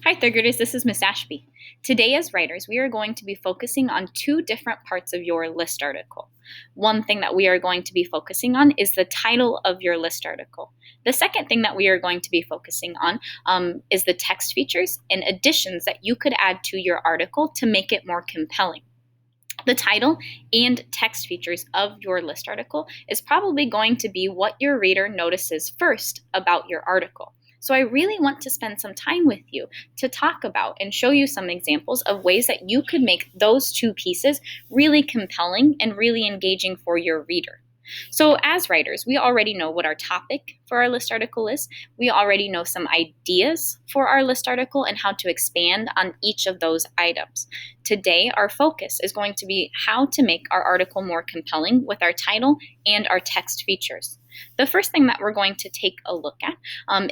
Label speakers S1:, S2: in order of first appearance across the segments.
S1: Hi, third graders, this is Miss Ashby. Today, as writers, we are going to be focusing on two different parts of your list article. One thing that we are going to be focusing on is the title of your list article. The second thing that we are going to be focusing on is the text features and additions that you could add to your article to make it more compelling. The title and text features of your list article is probably going to be what your reader notices first about your article. So I really want to spend some time with you to talk about and show you some examples of ways that you could make those two pieces really compelling and really engaging for your reader. So as writers, we already know what our topic for our list article is. We already know some ideas for our list article and how to expand on each of those items. Today, our focus is going to be how to make our article more compelling with our title and our text features. The first thing that we're going to take a look at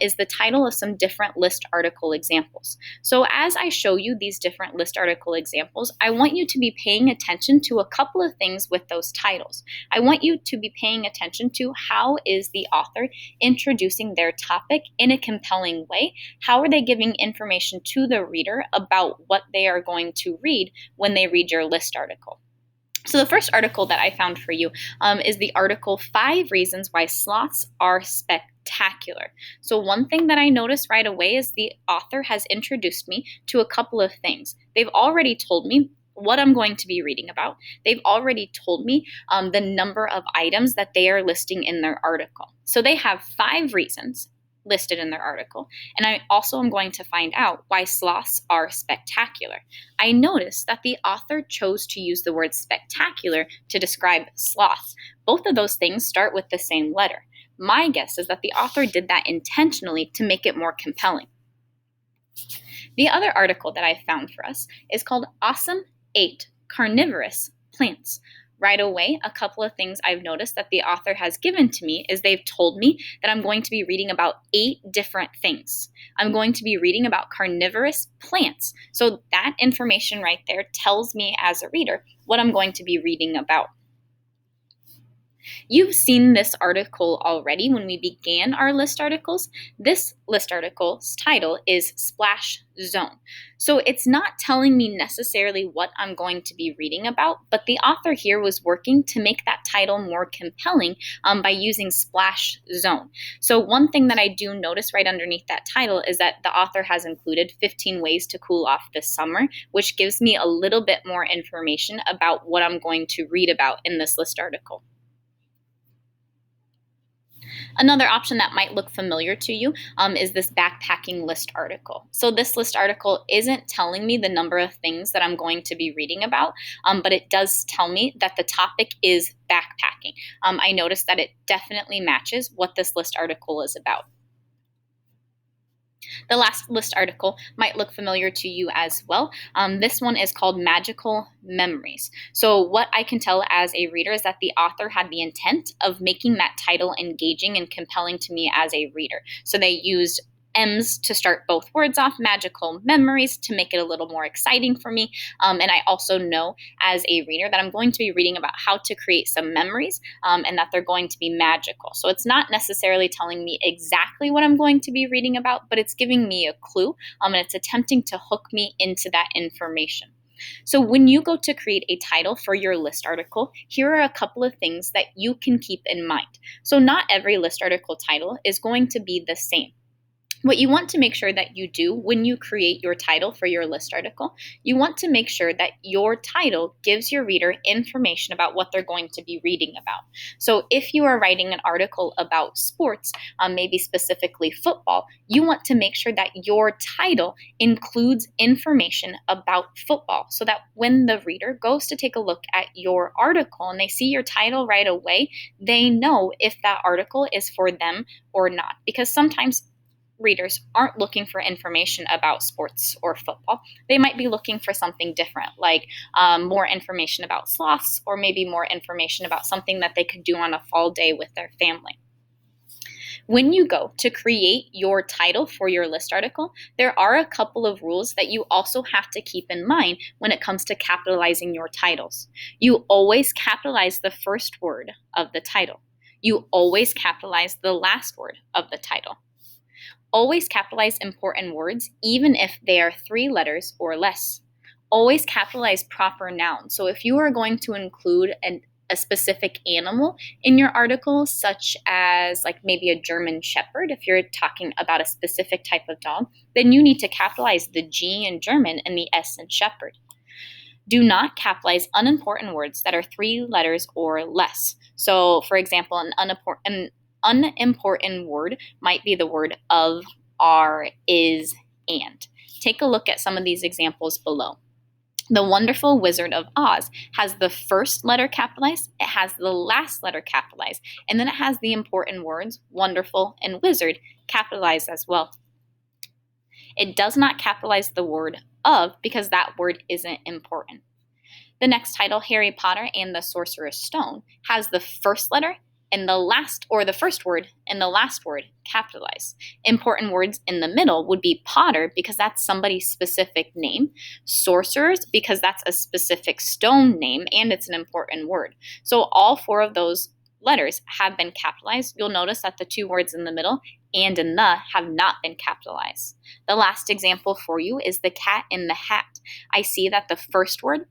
S1: is the title of some different list article examples. So as I show you these different list article examples, I want you to be paying attention to a couple of things with those titles. I want you to be paying attention to how is the author introducing their topic in a compelling way. How are they giving information to the reader about what they are going to read when they read your list article? So the first article that I found for you is the article 5 Reasons Why Sloths Are Spectacular. So one thing that I noticed right away is the author has introduced me to a couple of things. They've already told me what I'm going to be reading about. They've already told me the number of items that they are listing in their article. So they have 5 reasons listed in their article. And I also am going to find out why sloths are spectacular. I noticed that the author chose to use the word spectacular to describe sloths. Both of those things start with the same letter. My guess is that the author did that intentionally to make it more compelling. The other article that I found for us is called Awesome 8 Carnivorous Plants. Right away, a couple of things I've noticed that the author has given to me is they've told me that I'm going to be reading about 8 different things. I'm going to be reading about carnivorous plants. So that information right there tells me as a reader what I'm going to be reading about. You've seen this article already when we began our list articles. This list article's title is Splash Zone. So it's not telling me necessarily what I'm going to be reading about, but the author here was working to make that title more compelling by using Splash Zone. So one thing that I do notice right underneath that title is that the author has included 15 ways to cool off this summer, which gives me a little bit more information about what I'm going to read about in this list article. Another option that might look familiar to you is this backpacking list article. So this list article isn't telling me the number of things that I'm going to be reading about, but it does tell me that the topic is backpacking. I noticed that it definitely matches what this list article is about. The last list article might look familiar to you as well. This one is called Magical Memories. So what I can tell as a reader is that the author had the intent of making that title engaging and compelling to me as a reader. So they used M's to start both words off, magical memories, to make it a little more exciting for me. And I also know as a reader that I'm going to be reading about how to create some memories and that they're going to be magical. So it's not necessarily telling me exactly what I'm going to be reading about, but it's giving me a clue and it's attempting to hook me into that information. So when you go to create a title for your list article, here are a couple of things that you can keep in mind. So not every list article title is going to be the same. What you want to make sure that you do when you create your title for your list article, you want to make sure that your title gives your reader information about what they're going to be reading about. So if you are writing an article about sports, maybe specifically football, you want to make sure that your title includes information about football so that when the reader goes to take a look at your article and they see your title right away, they know if that article is for them or not. Because sometimes readers aren't looking for information about sports or football. They might be looking for something different, like more information about sloths, or maybe more information about something that they could do on a fall day with their family. When you go to create your title for your list article, there are a couple of rules that you also have to keep in mind when it comes to capitalizing your titles. You always capitalize the first word of the title. You always capitalize the last word of the title. Always capitalize important words, even if they are 3 letters or less. Always capitalize proper nouns. So if you are going to include a specific animal in your article, such as like maybe a German Shepherd, if you're talking about a specific type of dog, then you need to capitalize the G in German and the S in Shepherd. Do not capitalize unimportant words that are 3 letters or less. So, for example, an unimportant word might be the word of, are, is, and. Take a look at some of these examples below. The Wonderful Wizard of Oz has the first letter capitalized, it has the last letter capitalized, and then it has the important words wonderful and wizard capitalized as well. It does not capitalize the word of because that word isn't important. The next title, Harry Potter and the Sorcerer's Stone, has the first letter and the first word and the last word capitalized. Important words in the middle would be Potter because that's somebody's specific name, sorcerers because that's a specific stone name and it's an important word. So all 4 of those letters have been capitalized. You'll notice that the 2 words in the middle and in the have not been capitalized. The last example for you is the Cat in the Hat. I see that the first word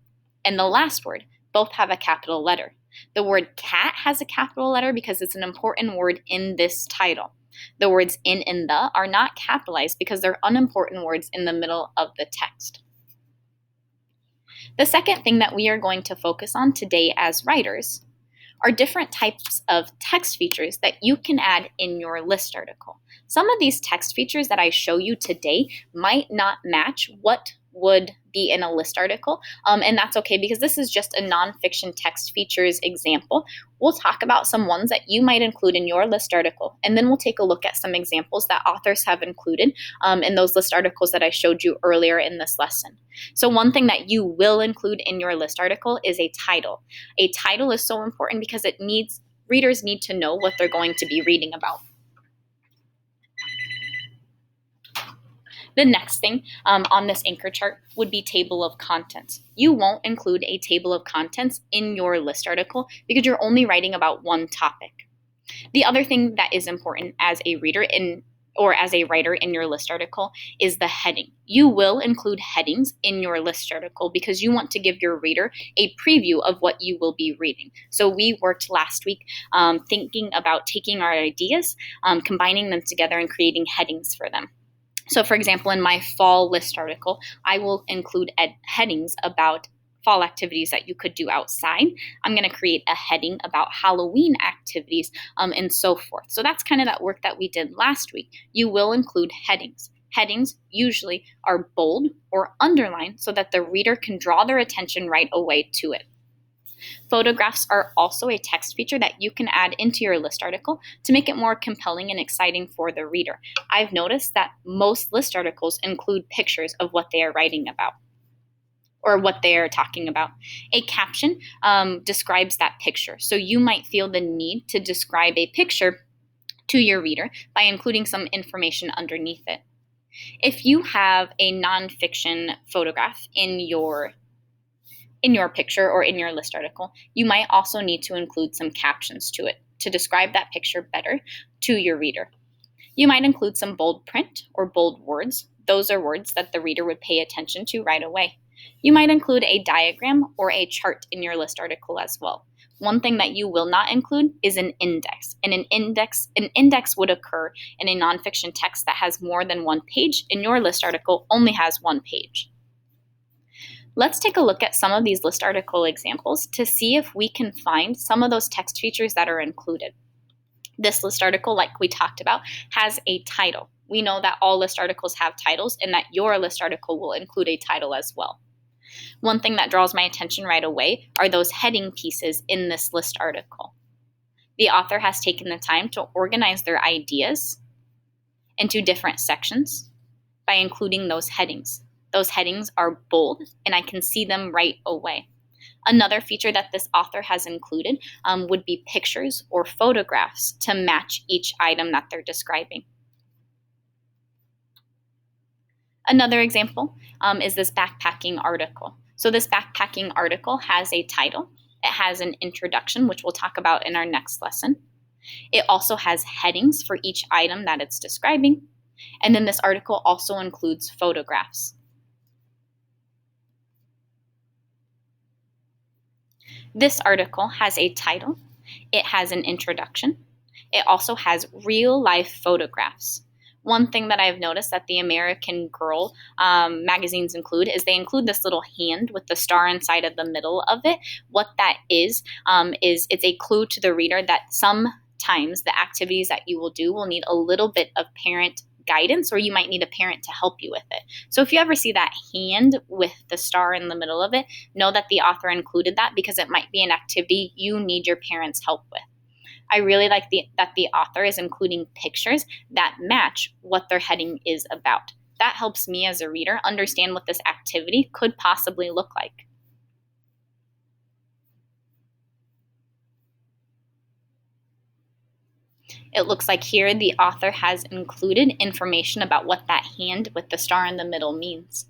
S1: and the last word both have a capital letter. The word cat has a capital letter because it's an important word in this title. The words in and the are not capitalized because they're unimportant words in the middle of the text. The second thing that we are going to focus on today as writers are different types of text features that you can add in your list article. Some of these text features that I show you today might not match what would be in a list article, and that's okay because this is just a nonfiction text features example. We'll talk about some ones that you might include in your list article, and then we'll take a look at some examples that authors have included in those list articles that I showed you earlier in this lesson. So one thing that you will include in your list article is a title. A title is so important because readers need to know what they're going to be reading about. The next thing on this anchor chart would be table of contents. You won't include a table of contents in your list article because you're only writing about one topic. The other thing that is important as a reader or as a writer in your list article is the heading. You will include headings in your list article because you want to give your reader a preview of what you will be reading. So we worked last week thinking about taking our ideas, combining them together and creating headings for them. So for example, in my fall list article, I will include headings about fall activities that you could do outside. I'm going to create a heading about Halloween activities and so forth. So that's kind of that work that we did last week. You will include headings. Headings usually are bold or underlined so that the reader can draw their attention right away to it. Photographs are also a text feature that you can add into your list article to make it more compelling and exciting for the reader. I've noticed that most list articles include pictures of what they are writing about or what they are talking about. A caption describes that picture. So you might feel the need to describe a picture to your reader by including some information underneath it. If you have a nonfiction photograph in your picture or in your list article, you might also need to include some captions to it to describe that picture better to your reader. You might include some bold print or bold words. Those are words that the reader would pay attention to right away. You might include a diagram or a chart in your list article as well. One thing that you will not include is an index. And an index would occur in a nonfiction text that has more than one page, and your list article only has one page. Let's take a look at some of these list article examples to see if we can find some of those text features that are included. This list article, like we talked about, has a title. We know that all list articles have titles and that your list article will include a title as well. One thing that draws my attention right away are those heading pieces in this list article. The author has taken the time to organize their ideas into different sections by including those headings. Those headings are bold, and I can see them right away. Another feature that this author has included would be pictures or photographs to match each item that they're describing. Another example is this backpacking article. So this backpacking article has a title. It has an introduction, which we'll talk about in our next lesson. It also has headings for each item that it's describing. And then this article also includes photographs. This article has a title, it has an introduction, it also has real life photographs. One thing that I've noticed that the American Girl magazines include is they include this little hand with the star inside of the middle of it. What that is it's a clue to the reader that sometimes the activities that you will do will need a little bit of parent guidance, or you might need a parent to help you with it. So if you ever see that hand with the star in the middle of it, know that the author included that because it might be an activity you need your parents' help with. I really like that the author is including pictures that match what their heading is about. That helps me as a reader understand what this activity could possibly look like. It looks like here the author has included information about what that hand with the star in the middle means.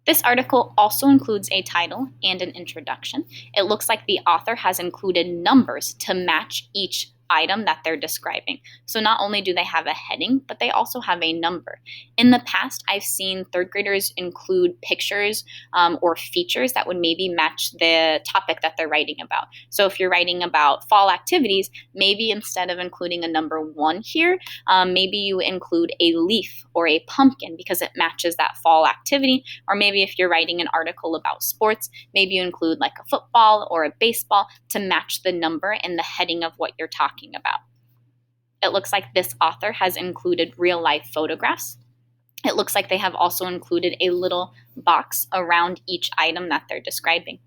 S1: This article also includes a title and an introduction. It looks like the author has included numbers to match each item that they're describing. So not only do they have a heading, but they also have a number. In the past, I've seen third graders include pictures or features that would maybe match the topic that they're writing about. So if you're writing about fall activities, maybe instead of including a number 1 here, maybe you include a leaf or a pumpkin because it matches that fall activity. Or maybe if you're writing an article about sports, maybe you include like a football or a baseball to match the number and the heading of what you're talking about. It looks like this author has included real life photographs. It looks like they have also included a little box around each item that they're describing.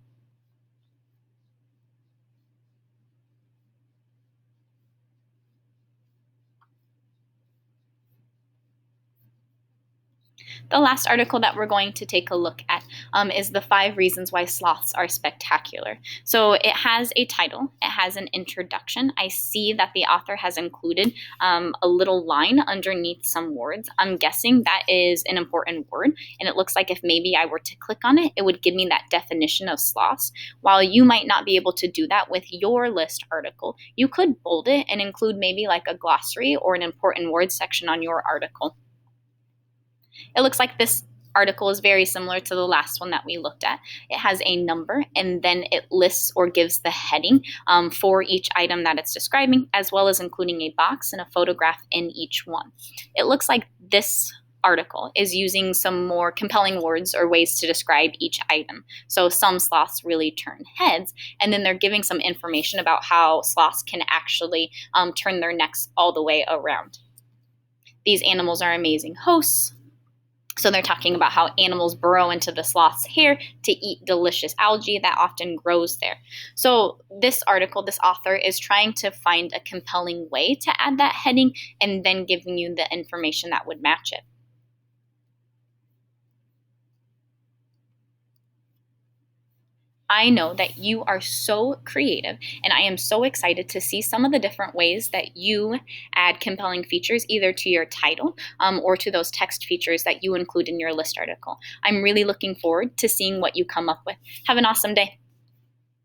S1: The last article that we're going to take a look at is the 5 reasons why sloths are spectacular. So it has a title, it has an introduction. I see that the author has included a little line underneath some words. I'm guessing that is an important word, and it looks like if maybe I were to click on it, it would give me that definition of sloths. While you might not be able to do that with your list article, you could bold it and include maybe like a glossary or an important word section on your article. It looks like this article is very similar to the last one that we looked at. It has a number and then it lists or gives the heading for each item that it's describing, as well as including a box and a photograph in each one. It looks like this article is using some more compelling words or ways to describe each item. So some sloths really turn heads, and then they're giving some information about how sloths can actually turn their necks all the way around. These animals are amazing hosts. So they're talking about how animals burrow into the sloth's hair to eat delicious algae that often grows there. So this article, this author is trying to find a compelling way to add that heading and then giving you the information that would match it. I know that you are so creative, and I am so excited to see some of the different ways that you add compelling features either to your title or to those text features that you include in your list article. I'm really looking forward to seeing what you come up with. Have an awesome day.